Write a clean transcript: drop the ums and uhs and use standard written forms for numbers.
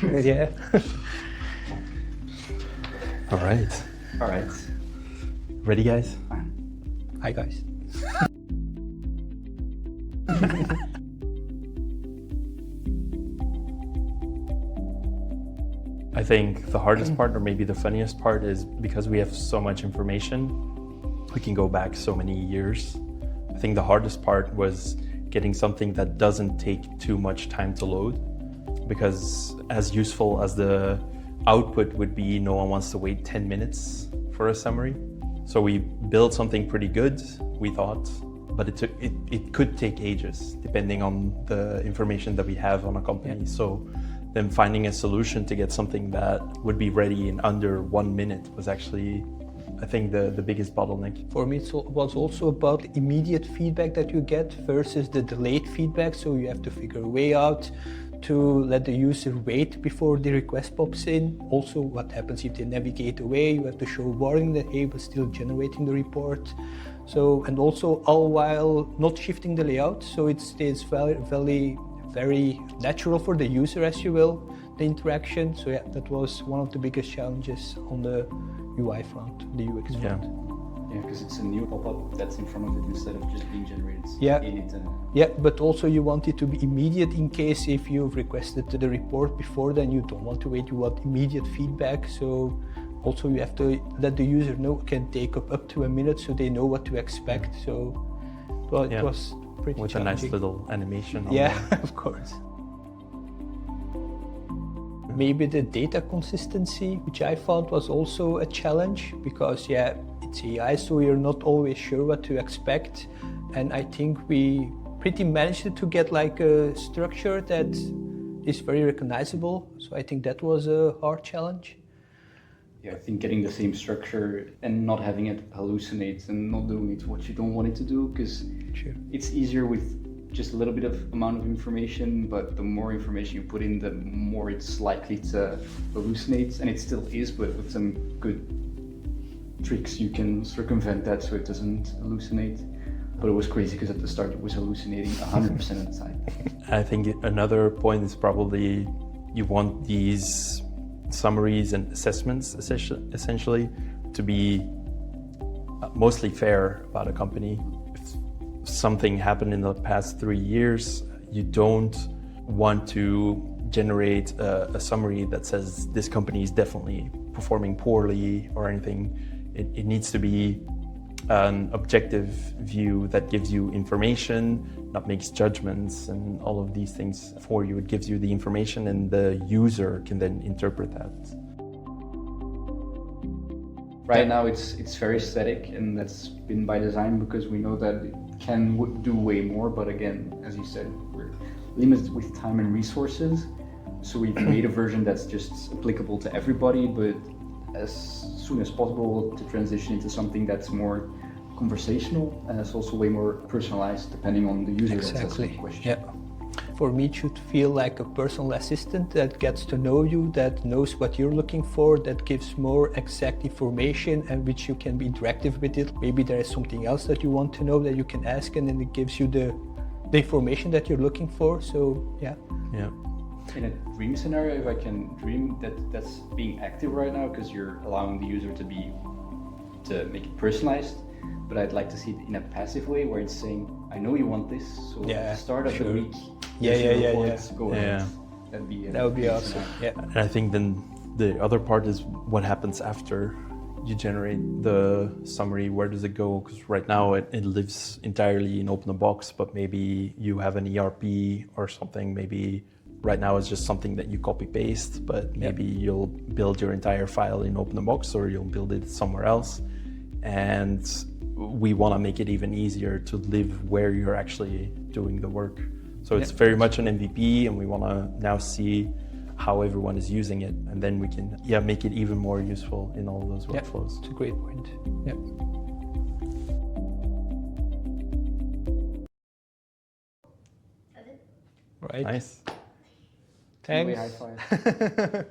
Yeah. All right. All right. Ready, guys? Hi, guys. I think the hardest part, or maybe the funniest part, is because we have so much information, we can go back so many years. I think the hardest part was getting something that doesn't take too much time to load, because as useful as the output would be, no one wants to wait 10 minutes for a summary. So we built something pretty good, we thought, but it could take ages depending on the information that we have on a company. So then finding a solution to get something that would be ready in under 1 minute was actually, I think, the biggest bottleneck. For me, it was also about the immediate feedback that you get versus the delayed feedback. So you have to figure a way out to let the user wait before the request pops in. Also, what happens if they navigate away? You have to show warning that, hey, we're still generating the report. So, and also all while not shifting the layout. So it stays very natural for the user, as you will, the interaction. So yeah, that was one of the biggest challenges on the UI front, the UX front. Yeah, because it's a new pop-up that's in front of it instead of just being generated in it. Yeah, but also you want it to be immediate in case if you've requested the report before, then you don't want to wait, you want immediate feedback. So also you have to let the user know, it can take up to a minute so they know what to expect. So, well, it was pretty with challenging. a nice little animation on Yeah, there. of course. Maybe the data consistency, which I found was also a challenge because, yeah, it's AI, so you're not always sure what to expect. And I think we pretty managed to get like a structure that is very recognizable. So I think that was a hard challenge. Yeah, I think getting the same structure and not having it hallucinate and not doing it what you don't want it to do, because it's easier with just a little bit of amount of information, but the more information you put in, the more it's likely to hallucinate, and it still is, but with some good tricks you can circumvent that so it doesn't hallucinate. But it was crazy because at the start it was hallucinating 100% of the time. I think another point is probably you want these summaries and assessments essentially to be mostly fair about a company. If something happened in the past 3 years, you don't want to generate a summary that says this company is definitely performing poorly or anything. It needs to be an objective view that gives you information, not makes judgments and all of these things for you. It gives you the information and the user can then interpret that. Right now it's very static, and that's been by design because we know that it can do way more, but again, as you said, we're limited with time and resources. So we've made a version that's just applicable to everybody, but as soon as possible to transition into something that's more conversational and it's also way more personalized depending on the user that's asking the question. Yeah. For me, it should feel like a personal assistant that gets to know you, that knows what you're looking for, that gives more exact information and which you can be interactive with it. Maybe there is something else that you want to know that you can ask, and then it gives you the information that you're looking for. So yeah. In a dream scenario, if I can dream that's being active right now, because you're allowing the user to make it personalized, but I'd like to see it in a passive way where it's saying, I know you want this, so at the start of the week, go ahead. That would be awesome. Yeah. And I think then the other part is what happens after you generate the summary. Where does it go? Because right now it lives entirely in openthebox, but maybe you have an ERP or something. Maybe right now it's just something that you copy paste, but maybe you'll build your entire file in openthebox or you'll build it somewhere else. And we want to make it even easier to live where you're actually doing the work. So it's very much an MVP, and we want to now see how everyone is using it, and then we can make it even more useful in all those workflows. It's a great point. Yeah. Right. Nice. Thanks. High five.